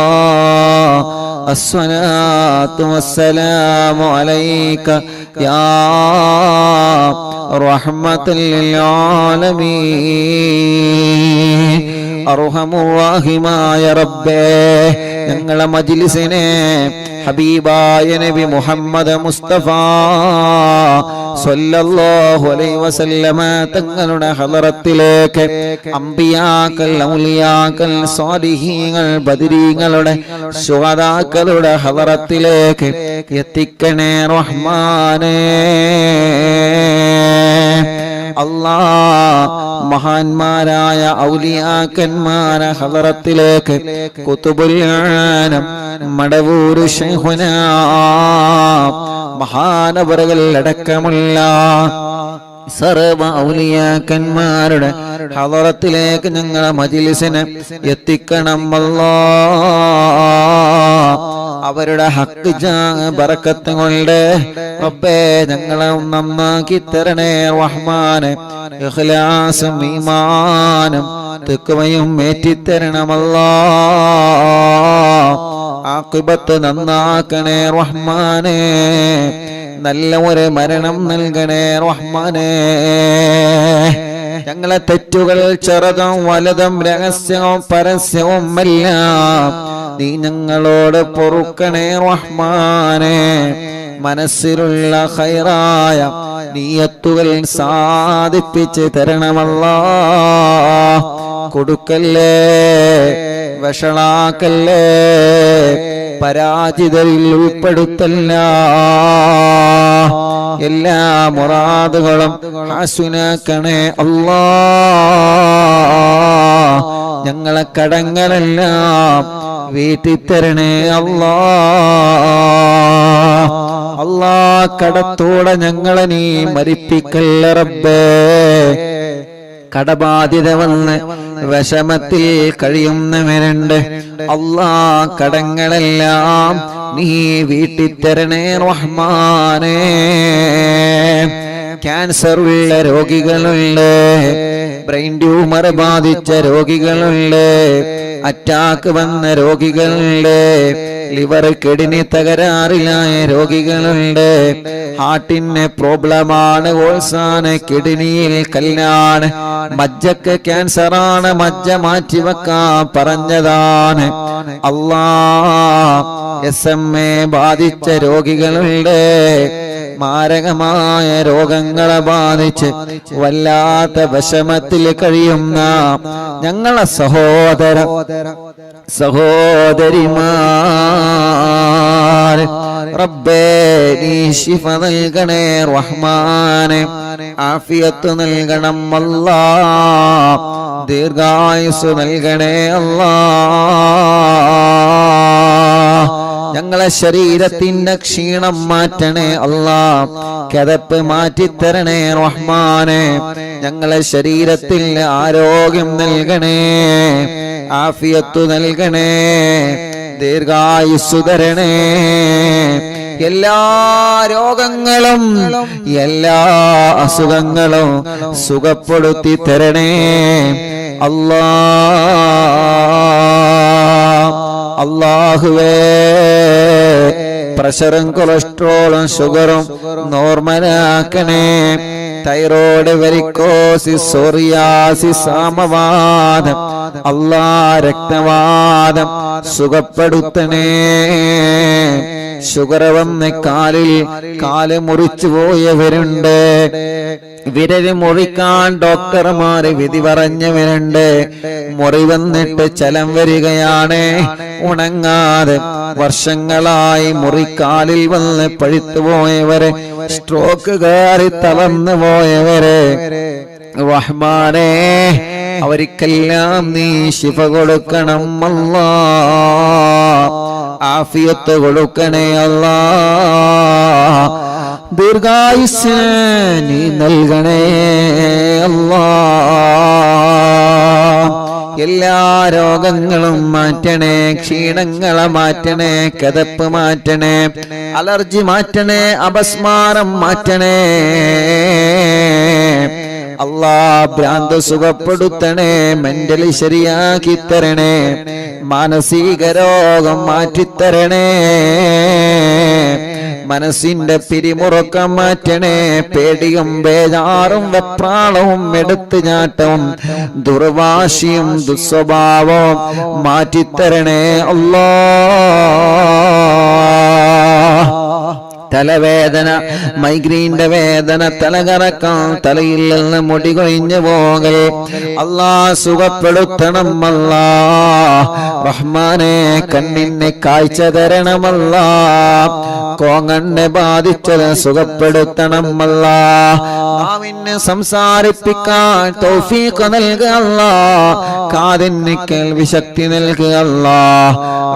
الله الصلاة والسلام عليك يا رحمة للعالمين അർഹമുറാഹിമായ റബ്ബേ ഞങ്ങളെ മജ്ലിസിനെ ഹബീബായ നബി മുഹമ്മദ് മുസ്തഫ സ്വല്ലല്ലാഹു അലൈഹി വസല്ലമ തങ്ങളുടെ ഹളറത്തിലേക്ക് അംബിയാക്കൾ ഔലിയാക്കൾ സ്വാലിഹീങ്ങൾ ബദരീങ്ങളുടെ ശുഹദാക്കളുടെ ഹളറത്തിലേക്ക് എത്തിക്കണേ റഹ്മാനേ അല്ലാഹ് മഹാന്മാരായ ഔലിയാക്കന്മാരെ ഹളറത്തിലേക്ക് കുതുബുൽ ആലം മടവൂർ ശൈഖുനാ മഹാനവറുകൾ അടക്കമുള്ള സർവ ഔലിയാക്കന്മാരുടെ ഹളറത്തിലേക്ക് ഞങ്ങളെ മജ്ലിസിനെ എത്തിക്കണം അല്ലാഹ് അവരുടെ ഹക്ക് ബറക്കത്ത് കൊണ്ട് റബ്ബേ ഞങ്ങളെ നന്നാക്കി തരണേ റഹ്മാനെ ഇഖ്ലാസും ഈമാനും തഖ്വയും ഏറ്റിത്തരണം അല്ലാഹ് ആഖിബത്ത് നന്നാക്കണേ റഹ്മാനെ നല്ല ഒരു മരണം നൽകണേ റഹ്മാനെ ഞങ്ങളെ തെറ്റുകൾ ചെറുതും വലുതും രഹസ്യവും പരസ്യവും എല്ലാം നീ ഞങ്ങളോട് പൊറുക്കണേ റഹ്മാനെ മനസ്സിലുള്ള ഖൈറായ നിയത്തുകൾ സാധിപ്പിച്ച് തരണമല്ലാഹ് കൊടുക്കല്ലേ വഷളാക്കല്ലേ പരാജിതരിൽ ഉൾപ്പെടുത്തല്ല എല്ലാ മുറാദുകളും ഹാസുനാക്കണേ അല്ലാഹ് ഞങ്ങളെ കടങ്ങളെല്ലാം വീട്ടിത്തരണേ അല്ലാഹ് അല്ലാഹ് കടത്തോടെ ഞങ്ങളെ നീ മരിപ്പിക്കല്ല റബ്ബേ കടബാധ്യത വന്ന് വിഷമത്തിൽ കഴിയുന്നവരുണ്ട് അല്ലാഹ് കടങ്ങളെല്ലാം നീ വീട്ടിത്തരണേ റഹ്മാനേ ക്യാൻസർ ഉള്ള രോഗികളുണ്ട് ബ്രെയിൻ ട്യൂമർ ബാധിച്ച രോഗികളുണ്ട്, അറ്റാക്ക് വന്ന രോഗികളുണ്ട്, ലിവർ കിഡ്നി തകരാറിലായ രോഗികളുണ്ട്, ഹാർട്ടിന് പ്രോബ്ലമാണ്, ഓൾസാണ്, കിഡ്നിയിൽ കല്ലാണ്, മജ്ജക്ക് ക്യാൻസറാണ്, മജ്ജ മാറ്റിവെക്കാൻ പറഞ്ഞതാണ്. SMA ബാധിച്ച രോഗികളുണ്ട്, മാരകമായ രോഗങ്ങളെ ബാധിച്ച് വല്ലാത്ത വിഷമത്തിൽ കഴിയുന്ന ഞങ്ങളെ സഹോദരിമാർ, റബ്ബേ നീ ശിഫ നൽകണേ റഹ്മാനെ, ആഫിയത്ത് നൽകണം അല്ലാ, ദീർഘായുസ് നൽകണേ അല്ലാ. ഞങ്ങളെ ശരീരത്തിന്റെ ക്ഷീണം മാറ്റണേ അല്ലാ, കിതപ്പ് മാറ്റിത്തരണേ റഹ്മാനെ, ഞങ്ങളെ ശരീരത്തിൽ ആരോഗ്യം നൽകണേ, ആഫിയത്ത് നൽകണേ, ദീർഘായുസ്സു തരണേ, എല്ലാ രോഗങ്ങളും എല്ലാ അസുഖങ്ങളും സുഖപ്പെടുത്തി തരണേ അല്ലാ. അല്ലാഹുവേ, പ്രഷറും കൊളസ്ട്രോളും ഷുഗറും നോർമലാക്കണേ, തൈറോയ്ഡ്, വെരിക്കോസിസ്, സോറിയാസിസ്, ആമവാദം, അല്ലാ രക്തവാദം സുഖപ്പെടുത്തണേ. ഷുഗർ വന്ന് കാല് മുറിച്ചു പോയവരുണ്ട്, വിരല് മുറിക്കാൻ ഡോക്ടർമാര് വിധി പറഞ്ഞവരുണ്ട്, മുറി വന്നിട്ട് ചലം വരികയാണ്, ഉണങ്ങാതെ വർഷങ്ങളായി മുറിക്കാലിൽ വന്ന് പഴുത്തു പോയവരെ, സ്ട്രോക്ക് കയറി തളർന്നു പോയവരെ, റഹ്മാനേ അവർക്കെല്ലാം നീ ശിഫ കൊടുക്കണം അല്ലാ, ആഫിയത്ത് കൊടുക്കണേ അല്ലാ, ദീർഘായുസ് നീ നൽകണേ അല്ലാ. എല്ലാ രോഗങ്ങളും മാറ്റണേ, ക്ഷീണങ്ങളെ മാറ്റണേ, കിതപ്പ് മാറ്റണേ, അലർജി മാറ്റണേ, അപസ്മാരം മാറ്റണേ അല്ലാ. ഭ്രാന്ത് സുഖപ്പെടുത്തണേ, മെന്റലി ശരിയാക്കി തരണേ, മാനസിക രോഗം മാറ്റിത്തരണേ, മനസ്സിന്റെ പിരിമുറുക്കം മാറ്റണേ, പേടിയും ബേജാറും വെപ്രാളവും എടുത്തുചാട്ടവും ദുർവാശിയും ദുസ്വഭാവവും മാറ്റിത്തരണേ അല്ലാ. തലവേദന, മൈഗ്രീന്റെ വേദന, തലകറക്കം, തലയിൽ നിന്ന് മുടി കൊഴിഞ്ഞു പോകൽ, അല്ലാ സുഖപ്പെടുത്തണം അല്ലാ. റഹ്മാനെ കണ്ണിന് കാഴ്ച തരണമല്ലാ, കോങ്ങണ്ണെ ബാധിച്ചത് സുഖപ്പെടുത്തണം അല്ലാ. നാവിന് സംസാരിപ്പിക്കാൻ തൗഫീഖ് നൽകുക അല്ലാ, കാതിന് കേൾവി ശക്തി നൽകുക അല്ലാ.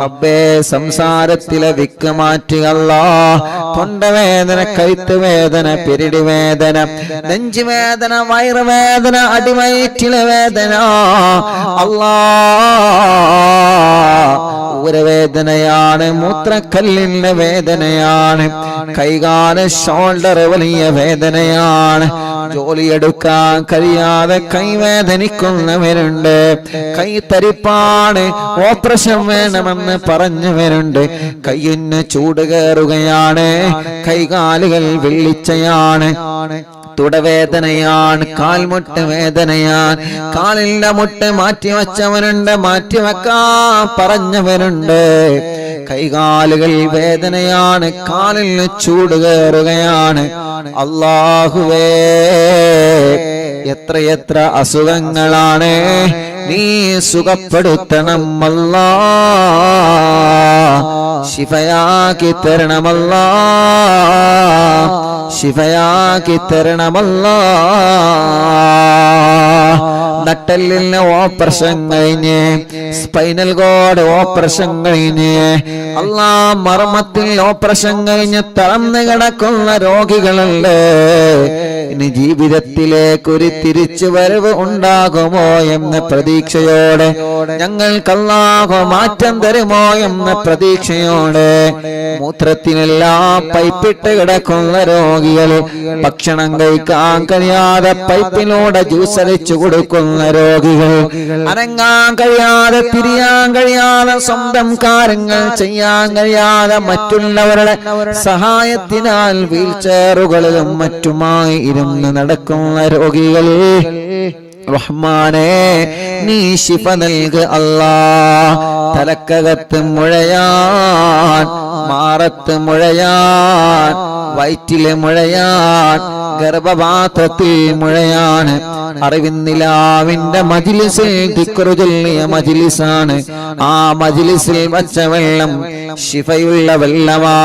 റബ്ബേ സംസാരത്തിലെ വിക്ക് മാറ്റുക അല്ലാ. തൊണ്ടവേദന, കഴുത്ത് വേദന, പിരിടി വേദന, നെഞ്ചുവേദന, വയറുവേദന, അടിവയറ്റിലെ വേദന അല്ലാ, ഊരവേദനയാണ്, മൂത്രക്കല്ലിന്റെ വേദനയാണ്, കൈകാല് ഷോൾഡർ വലിയ വേദനയാണ്, ജോലിയെടുക്കാൻ കഴിയാതെ കൈവേദനിക്കുന്നവരുണ്ട്, കൈ തരിപ്പാണ്, ഓപ്പറേഷൻ വേണമെന്ന് പറഞ്ഞവരുണ്ട്, കയ്യിന് ചൂട് കയറുകയാണ്, കൈകാലുകൾ വെള്ളിച്ചയാണ്, തുടവേദനയാണ്, കാൽമുട്ട് വേദനയാണ്, കാലിന്റെ മുട്ട് മാറ്റിവെച്ചവനുണ്ട്, മാറ്റിവെക്കാൻ പറഞ്ഞവരുണ്ട്, കൈകാലുകൾ വേദനയാണ്, കാലിന് ചൂട് കയറുകയാണ്. അല്ലാഹുവേ, എത്രയെത്ര അസുഖങ്ങളാണ്, നീ സുഖപ്പെടുത്തണം അല്ലാ, ശിഫയാക്കി തരണമല്ലാ, ശിഫയാക്കി തരണമല്ലാ. നട്ടെല്ലിന് ഓപ്പറേഷൻ കഴിഞ്ഞ്, സ്പൈനൽ കോഡ് ഓപ്പറേഷൻ കഴിഞ്ഞ്, അല്ലാ മർമ്മത്തിൽ ഓപ്പറേഷൻ കഴിഞ്ഞ് തളർന്നു കിടക്കുന്ന രോഗികളല്ലേ, ഇനി ജീവിതത്തിലേക്ക് ഒരു തിരിച്ചു വരവ് ഉണ്ടാകുമോ എന്ന പ്രതീക്ഷയോടെ, ഞങ്ങൾക്ക് അല്ലാഹു മാറ്റം തരുമോ എന്ന പ്രതീക്ഷയോടെ, മൂത്രത്തിനെല്ലാം പൈപ്പിട്ട് കിടക്കുന്ന രോഗികൾ, ഭക്ഷണം കഴിക്കാൻ കഴിയാതെ പൈപ്പിലൂടെ ജ്യൂസ് അടിച്ചു കൊടുക്കുന്ന രോഗികൾ, അനങ്ങാൻ കഴിയാതെ തിരിയാൻ കഴിയാതെ സ്വന്തം കാര്യങ്ങൾ ചെയ്യാൻ കഴിയാതെ മറ്റുള്ളവരുടെ സഹായത്തിനാൽ വീൽ ചെയറുകളിലും മറ്റുമായി ഇരുന്ന് നടക്കുന്ന രോഗികൾ, റഹ്മാനേ നീ ശിഫ നൽക് അല്ലാ. തലക്കകത്ത് മുഴയാൻ, മാറത്ത് മുഴയാൻ, വയറ്റിലെ മുഴയാൻ, ഗർഭപാത്രത്തിൽ മുഴയാണ്. അറിവിന്നിലാവിന്റെ മജ്ലിസിൽ ദിക്റ് ചൊല്ലിയ മജ്ലിസാണ്. ആ മജ്ലിസിൽ വച്ച വെള്ളം ശിഫയുള്ള വെള്ളമാ,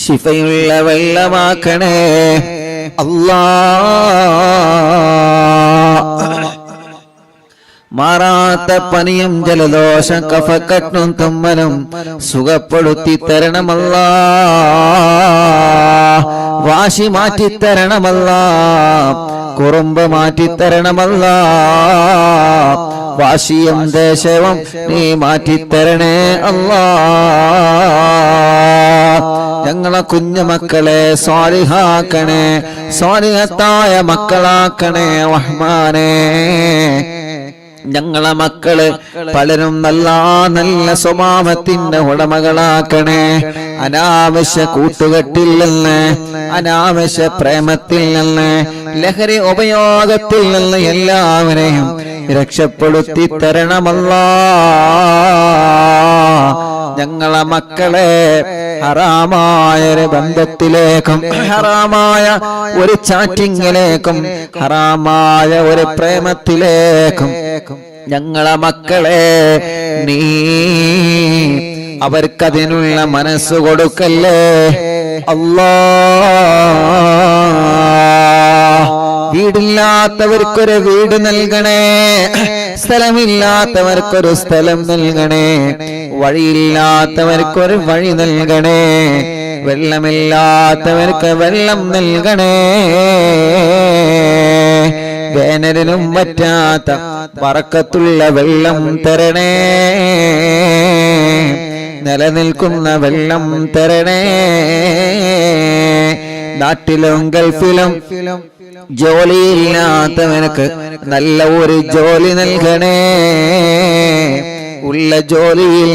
ശിഫയുള്ള വെള്ളമാക്കണേ അല്ലാ. മാറാത്ത പനിയും ജലദോഷം കഫക്കെട്ടും തുമ്മലും സുഖപ്പെടുത്തി തരണമല്ലാ. വാശി മാറ്റിത്തരണമല്ലാ, കുറുമ്പ് മാറ്റിത്തരണമല്ലാ. വാശിയും ദേശവും നീ മാറ്റിത്തരണേ അല്ലാ. ഞങ്ങളെ കുഞ്ഞുമക്കളെ സ്വാലിഹാക്കണേ, സ്വാലിഹത്തായ മക്കളാക്കണേ റഹ്മാനേ. ഞങ്ങളെ മക്കള് പലരും നല്ല നല്ല സ്വഭാവത്തിന്റെ ഉടമകളാക്കണേ. അനാവശ്യ കൂട്ടുകെട്ടിൽ നിന്ന്, അനാവശ്യ പ്രേമത്തിൽ നിന്ന്, ലഹരി ഉപയോഗത്തിൽ നിന്ന് എല്ലാവരെയും രക്ഷപ്പെടുത്തി തരണമല്ലാ. ഞങ്ങളെ മക്കളെ ഹറാമായ ഒരു ബന്ധത്തിലേക്കും, ഹറാമായ ഒരു ചാറ്റിങ്ങിലേക്കും, ഹറാമായ ഒരു പ്രേമത്തിലേക്കും ഞങ്ങളെ മക്കളെ നീ അവർക്കതിനുള്ള മനസ്സ് കൊടുക്കല്ലേ അല്ലാ. വീടില്ലാത്തവർക്കൊരു വീട് നൽകണേ, സ്ഥലമില്ലാത്തവർക്കൊരു സ്ഥലം നൽകണേ, വഴിയില്ലാത്തവർക്കൊരു വഴി നൽകണേ, വെള്ളമില്ലാത്തവർക്ക് വെള്ളം നൽകണേ. വേനലിനും പറ്റാത്ത ബറക്കത്തുള്ള വെള്ളം തരണേ, നിലനിൽക്കുന്ന വെള്ളം തരണേ. നാട്ടിലും ഗൾഫിലും ജോലിയില്ലാത്തവനക്ക് നല്ല ഒരു ജോലി നൽകണേ. ഉള്ള ജോലിയിൽ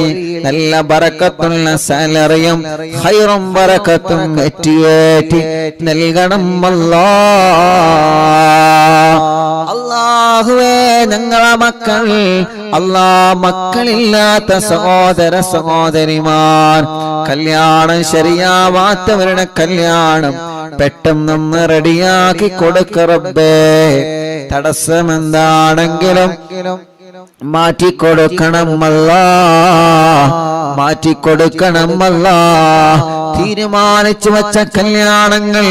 നല്ല ബറക്കത്തുള്ള സാലറിയും ഖൈറും ബറക്കത്തും ഏറ്റി നൽകണം അല്ലാ. അല്ലാഹുവേ ഞങ്ങളെ മക്കൾ, അല്ലാ മക്കളില്ലാത്ത സഹോദര സഹോദരിമാർ, കല്യാണം ശരിയാവാത്തവരുടെ കല്യാണം പെട്ടെന്ന് റെഡിയാക്കി കൊടുക്ക റബ്ബേ. തടസ്സമെന്താണെങ്കിലും മാറ്റിക്കൊടുക്കണം അല്ലാ, മാറ്റിക്കൊടുക്കണം അല്ലാ. തീരുമാനിച്ചു വച്ച കല്യാണങ്ങൾ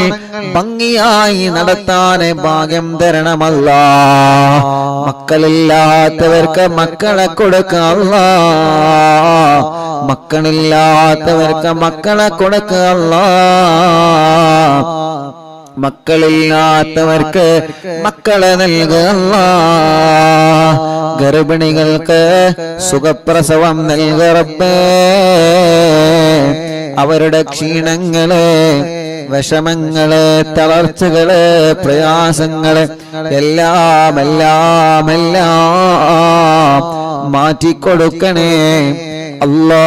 ഭംഗിയായി നടത്താൻ ഭാഗ്യം തരണമല്ലാ. മക്കളില്ലാത്തവർക്ക് മക്കളെ കൊടുക്കല്ലാ, മക്കളില്ലാത്തവർക്ക് മക്കളെ കൊടുക്കല്ലാ. മക്കളില്ലാത്തവർക്ക് മക്കളെ നൽകല്ല. ഗർഭിണികൾക്ക് സുഖപ്രസവം നൽക റബ്ബേ. അവരുടെ ക്ഷീണങ്ങള്, വിഷമങ്ങള്, തളർച്ചകള്, പ്രയാസങ്ങള് എല്ലാം എല്ലാം എല്ലാം മാറ്റിക്കൊടുക്കണേ അല്ലാ.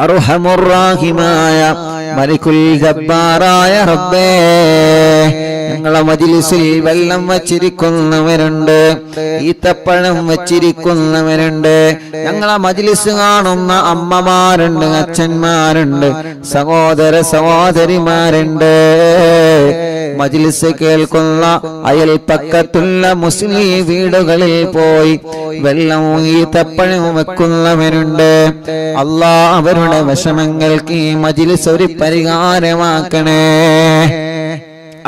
അർഹമുർ റഹീമായ മലിക്കുൽ ജബ്ബാറായ റബ്ബേ, ഞങ്ങളെ മജ്‌ലിസിൽ വെള്ളം വച്ചിരിക്കുന്നവരുണ്ട്, ഈത്തപ്പഴം വച്ചിരിക്കുന്നവരുണ്ട്. ഞങ്ങളെ മജ്‌ലിസ് കാണുന്ന അമ്മമാരുണ്ട്, അച്ഛന്മാരുണ്ട്, സഹോദര സഹോദരിമാരുണ്ട്. മജ്‌ലിസ് കേൾക്കുന്ന അയൽപക്കത്തുള്ള മുസ്ലിം വീടുകളിൽ പോയി വെള്ളവും ഈത്തപ്പഴം വെക്കുന്നവരുണ്ട്. അല്ലാഹ് അവരുടെ വിഷമങ്ങൾക്ക് ഈ മജ്‌ലിസ് ഒരു പരിഹാരമാക്കണേ.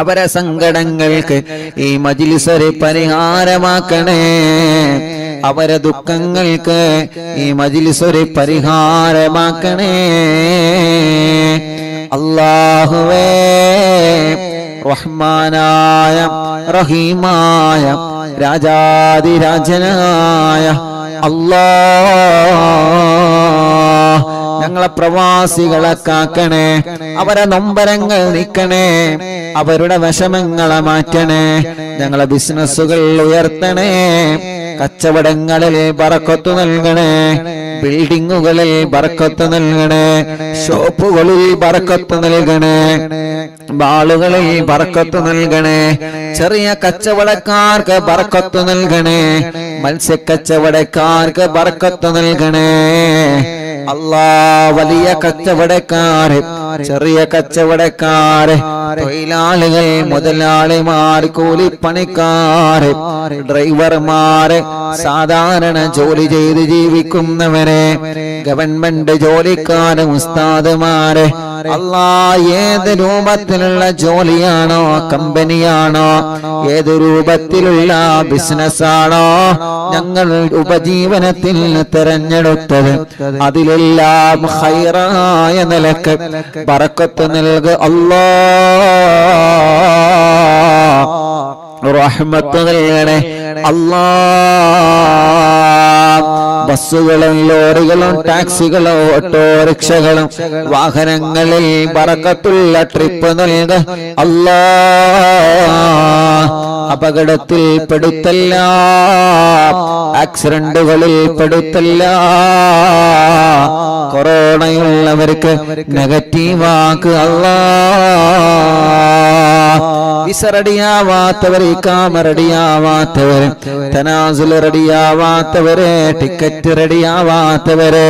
അവരെ സങ്കടങ്ങൾക്ക് ഈ മജ്‌ലിസ് ഒരു പരിഹാരമാക്കണേ. അവരെ ദുഃഖങ്ങൾക്ക് ഈ മജ്‌ലിസ് ഒരു പരിഹാരമാക്കണേ. അല്ലാഹുവേ, റഹ്മാനായ റഹീമായ രാജാധിരാജനായ അല്ലാഹ്, ഞങ്ങളെ പ്രവാസികളെ കാക്കണേ. അവരെ നൊമ്പരങ്ങൾ നീക്കണേ, അവരുടെ വിഷമങ്ങളെ മാറ്റണേ. ഞങ്ങളെ ബിസിനസ്സുകൾ ഉയർത്തണേ, കച്ചവടങ്ങളിൽ ബറക്കത്ത് നൽകണേ, ബിൽഡിങ്ങുകളിൽ ബറക്കത്ത് നൽകണേ, ഷോപ്പുകളിൽ ബറക്കത്ത് നൽകണേ, ബാളുകളിൽ ബറക്കത്ത് നൽകണേ. ചെറിയ കച്ചവടക്കാർക്ക് ബറക്കത്ത് നൽകണേ, മത്സ്യക്കച്ചവടക്കാർക്ക് ബറക്കത്ത് നൽകണേ. അല്ലാഹ്, വലിയ കച്ചവടക്കാര്, ചെറിയ കച്ചവടക്കാര്, തൊഴിലാളികൾ, മുതലാളിമാർ, കൂലിപ്പണിക്കാര്, ഡ്രൈവർമാര്, സാധാരണ ജോലി ചെയ്ത് ജീവിക്കുന്നവരെ, ഗവൺമെന്റ് ജോലിക്കാര്, ഉസ്താദുമാര്, അല്ലാഹ്, ഏത് രൂപത്തിലുള്ള ജോലിയാണോ, കമ്പനിയാണോ, ഏത് രൂപത്തിലുള്ള ബിസിനസ്സാണോ ഞങ്ങൾ ഉപജീവനത്തിൽ തിരഞ്ഞെടുത്തത്, അതിലെല്ലാം ഖൈറായ നിലക്ക് ബറക്കത്ത് നൽകുക അല്ലാഹ്. റഹ്മത്ത് നൽകണേ അല്ലാഹ്. ബസ്സുകളും ലോറികളും ടാക്സികളും ഓട്ടോറിക്ഷകളും വാഹനങ്ങളിൽ ബറക്കത്തുള്ള ട്രിപ്പ് നൽകുക അല്ലാഹ്. അപകടത്തിൽ പെടുത്തല്ല, ആക്സിഡന്റുകളിൽ പെടുത്തല്ല. കൊറോണയുള്ളവർക്ക് നെഗറ്റീവാക്ക് അല്ലാഹ്. വിസ റെഡിയാവാത്തവർ, ഇഖാമ റെഡിയാവാത്തവര്, തനാസുൽ റെഡിയാവാത്തവര്, ടിക്കറ്റ് റെഡിയാവാത്തവര്,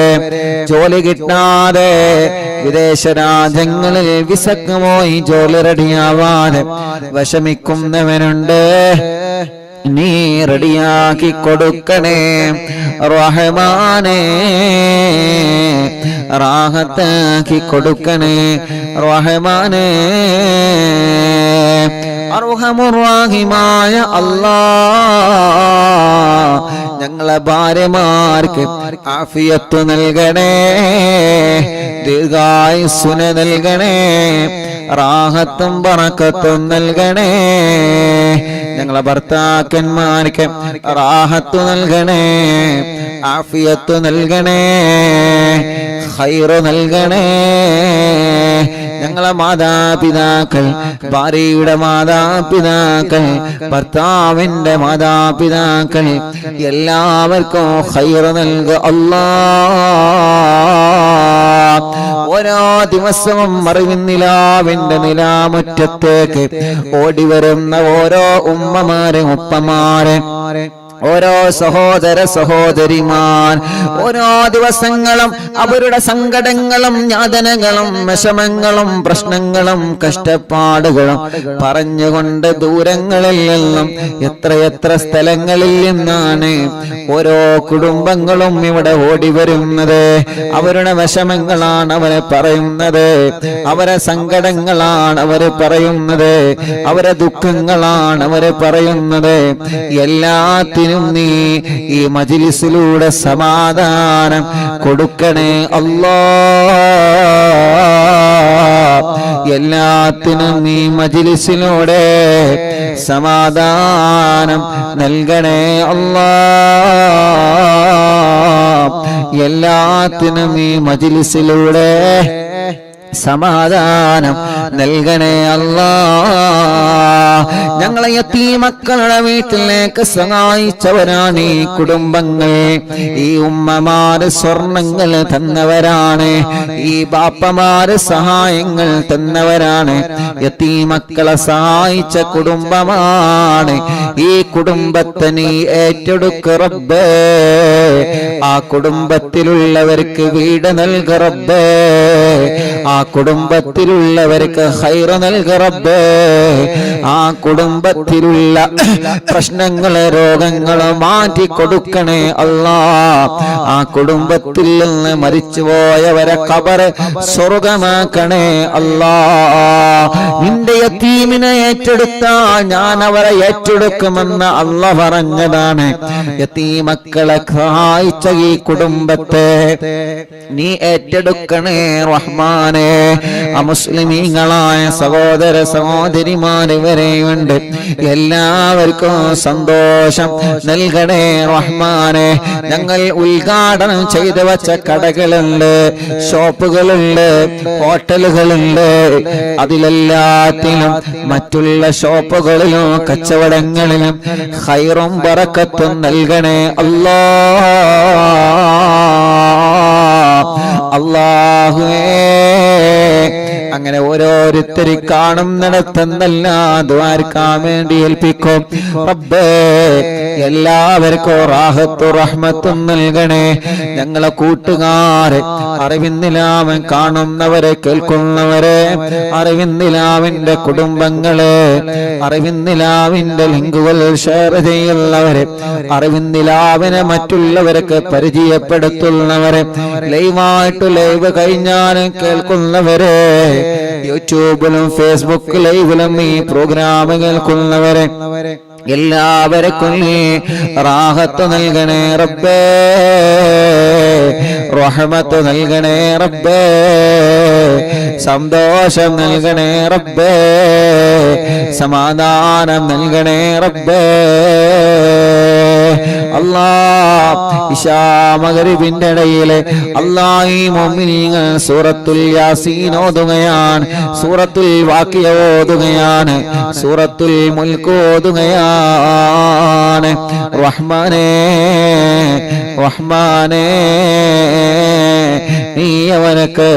ജോലി കിട്ടാതെ വിദേശ രാജ്യങ്ങളിൽ വിസക്ക് പോയി ജോലി റെഡിയാവാതെ വിഷമിക്കുന്നവനുണ്ട്. നീ റെഡിയാക്കി കൊടുക്കണേ റഹ്മാനേ, റാഹത്താക്കി കൊടുക്കണേ റഹ്മാനേ. അർഹമുർ-റഹീമായ അല്ലാഹ്, ഞങ്ങളെ ഭാര്യമാർക്ക് ആഫിയത്ത് നൽകണേ, ദീർഘായുസ്സ് നൽകണേ, റാഹത്തും ബറക്കത്തും നൽകണേ. ഞങ്ങളെ ഭർത്താക്കന്മാർക്ക് റാഹത്ത് നൽകണേ, ആഫിയത്ത് നൽകണേ, ഖൈറ് നൽകണേ. ഞങ്ങളെ മാതാപിതാക്കൾ, ഭാര്യയുടെ മാതാപിതാക്കൾ, ഭർത്താവിന്റെ മാതാപിതാക്കൾ, എല്ലാവർക്കും ഖൈറ് നൽകുക അല്ലാഹ്. ഓരോ ദിവസവും അറിവിൻ നിലാവിന്റെ നിലാമുറ്റത്തേക്ക് ഓടി വരുന്ന ഓരോ ഉമ്മമാരെ, ഉപ്പമാരെ, ഓരോ സഹോദര സഹോദരിമാർ, ഓരോ ദിവസങ്ങളും അവരുടെ സങ്കടങ്ങളും യാതനകളും വിഷമങ്ങളും പ്രശ്നങ്ങളും കഷ്ടപ്പാടുകളും പറഞ്ഞുകൊണ്ട് ദൂരങ്ങളിൽ നിന്നും എത്രയെത്ര സ്ഥലങ്ങളിൽ നിന്നാണ് ഓരോ കുടുംബങ്ങളും ഇവിടെ ഓടി വരുന്നത്. അവരുടെ വിഷമങ്ങളാണ് അവരെ പറയുന്നത്, അവരെ സങ്കടങ്ങളാണ് അവര് പറയുന്നത്, അവരെ ദുഃഖങ്ങളാണ് അവര് പറയുന്നത്. എല്ലാത്തിനും നീ ഈ മജ്‌ലിസിലൂടെ സമാധാനം കൊടുക്കണേ അല്ലാഹ്. എല്ലാത്തിനും നീ മജ്‌ലിസിലൂടെ സമാധാനം നൽകണേ അല്ലാഹ്. എല്ലാത്തിനും ഈ മജ്‌ലിസിലൂടെ സമാധാനം നൽകണേ അല്ലാ. ഞങ്ങളെ യതീമക്കളുടെ വീട്ടിലേക്ക് സഹായിച്ചവരാണ് ഈ കുടുംബങ്ങൾ. ഈ ഉമ്മമാര് സ്വർണങ്ങൾ തന്നവരാണ്, ഈ ബാപ്പമാര് സഹായങ്ങൾ തന്നവരാണ്. യതീമക്കളെ സഹായിച്ച കുടുംബമാണ്. ഈ കുടുംബത്തെ നീ ഏറ്റെടുക്ക റബ്ബേ. ആ കുടുംബത്തിലുള്ളവർക്ക് വീട് നൽക റബ്ബേ. ആ കുടുംബത്തിലുള്ളവർക്ക് ഖൈർ നൽക റബ്ബേ. ആ കുടുംബത്തിലുള്ള പ്രശ്നങ്ങള് രോഗങ്ങള് മാറ്റി കൊടുക്കണേ അല്ലാ. ആ കുടുംബത്തിൽ നിന്ന് മരിച്ചുപോയവരെ ഖബർ സ്വർഗമാക്കണേ അല്ലാ. നിന്റെ യതീമിനെ ഏറ്റെടുത്താൽ ഞാൻ അവരെ ഏറ്റെടുക്കുമെന്ന് അല്ലാഹ് പറഞ്ഞതാണ്. യതീമക്കളെ സഹായിച്ച ഈ കുടുംബത്തെ നീ ഏറ്റെടുക്കണേ റഹ്മാനെ. അമുസ്ലിമീങ്ങളായ സഹോദര സഹോദരിമാർ വരെയുണ്ട്, എല്ലാവർക്കും സന്തോഷം നൽകണേ റഹ്മാനെ. ഞങ്ങൾ ഉദ്ഘാടനം ചെയ്തു വച്ച കടകളുണ്ട്, ഷോപ്പുകളുണ്ട്, ഹോട്ടലുകളുണ്ട്. അതിലെല്ലാത്തിലും മറ്റുള്ള ഷോപ്പുകളിലും കച്ചവടങ്ങളിലും ഖൈറും ബറക്കത്തും നൽകണേ അല്ലാ. അല്ലാഹുവേ, അങ്ങനെ ഓരോരുത്തർ കാണുന്നിടത്തെന്നെല്ലാം ദ്വാരക്കാൻ വേണ്ടി ഏൽപ്പിക്കും റബ്ബേ. എല്ലാവർക്കും റാഹത്തും റഹ്മത്തും നൽകണേ. ഞങ്ങളെ കൂട്ടുകാരെ, അറിവിന്ദിലാവൻ കാണുന്നവരെ കേൾക്കുന്നവരെ, അറിവിന്ദിലാവിന്റെ കുടുംബങ്ങളെ, അറിവിന്ദിലാവിന്റെ ലിങ്കുകൾ ഷെയർ ചെയ്യുന്നവരെ, അറിവിന്ദിലാവിനെ മറ്റുള്ളവർക്ക് പരിചയപ്പെടുത്തുന്നവരെ, ലൈവായിട്ട് ലൈവ് കഴിഞ്ഞാലും കേൾക്കുന്നവരെ, യൂട്യൂബിലും ഫേസ്ബുക്ക് ലൈവിലും ഈ പ്രോഗ്രാം കേൾക്കുന്നവരെ, എല്ലാവർക്കും റാഹത്ത് നൽകണേ റബ്ബേ. റഹ്മത്ത് നൽകണേ റബ്ബേ. സന്തോഷം നൽകണേ റബ്ബേ. സമാധാനം നൽകണേ റബ്ബേ. അല്ലാഹ്, ഇശാ മഗ്രിബിന്റെ ഇടയിലെ അല്ലാഹ് ഈ മുഅ്മിനീങ്ങൾ സൂറത്തുൽ യാസീൻ ഓതുകയാണ്, സൂറത്തുൽ വാഖിയ ഓതുകയാണ്, സൂറത്തുൽ മുൽക്ക് ഓതുകയാണ്. റഹ്മാനേ റഹ്മാനേ, നീ അവനക്ക്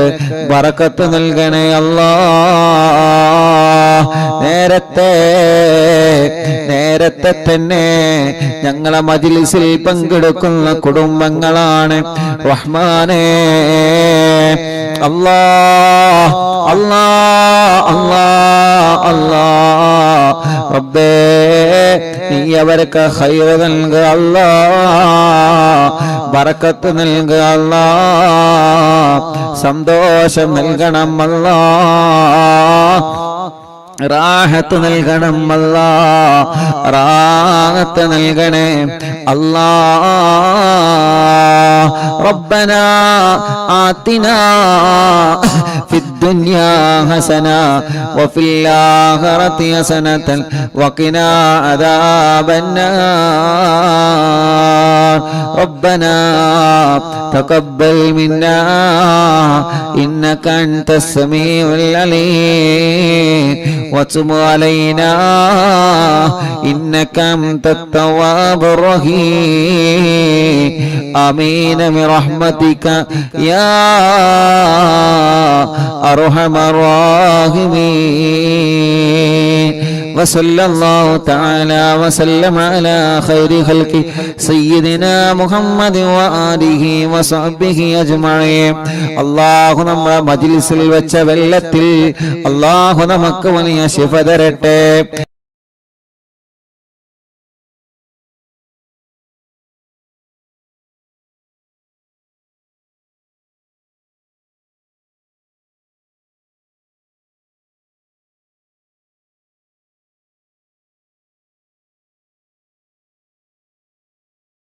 ബറക്കത്ത് നൽകണേ അല്ലാഹ്. നേരത്തെ തന്നെ ഞങ്ങളെ മജ്ലിസിൽ പങ്കെടുക്കുന്ന കുടുംബങ്ങളാണ് റഹ്മാനേ. അല്ലാഹ് അല്ലാഹ് അല്ലാഹ് അല്ലാഹ് റബ്ബേ, നീ അവർക്ക് ഖൈർ നൽകുക അല്ലാഹ്, ബറക്കത്ത് നൽകുക അല്ലാഹ്, സന്തോഷം നൽകണം അല്ലാഹ്, റാഹത്ത് നൽകണം അല്ലാഹ്, റാഹത്ത് നൽകണേ അല്ലാഹ്. റബ്ബനാ ആതിനാ ഫിദ്ദുനിയാ ഹസന വഫിൽ ആഖിറതി ഹസനതൻ വഖിനാ അദാബന്നാർ. റബ്ബനാ തഖബ്ബൽ മിന്നാ ഇന്നക അൻതസ് സമീഉൽ അലീം وتب علينا إنك أنت التواب الرحيم. آمين برحمتك يا أرحم الراحمين. وصلى الله تعالى وسلم على خير خلقه سيدنا محمد وآله وصحبه أجمعين. الله നമ്മുടെ മജ്ലിസിൽ വെച്ച വെള്ളത്തിൽ അല്ലാഹു നമുക്ക് വലിയ ശിഫ തരട്ടെ.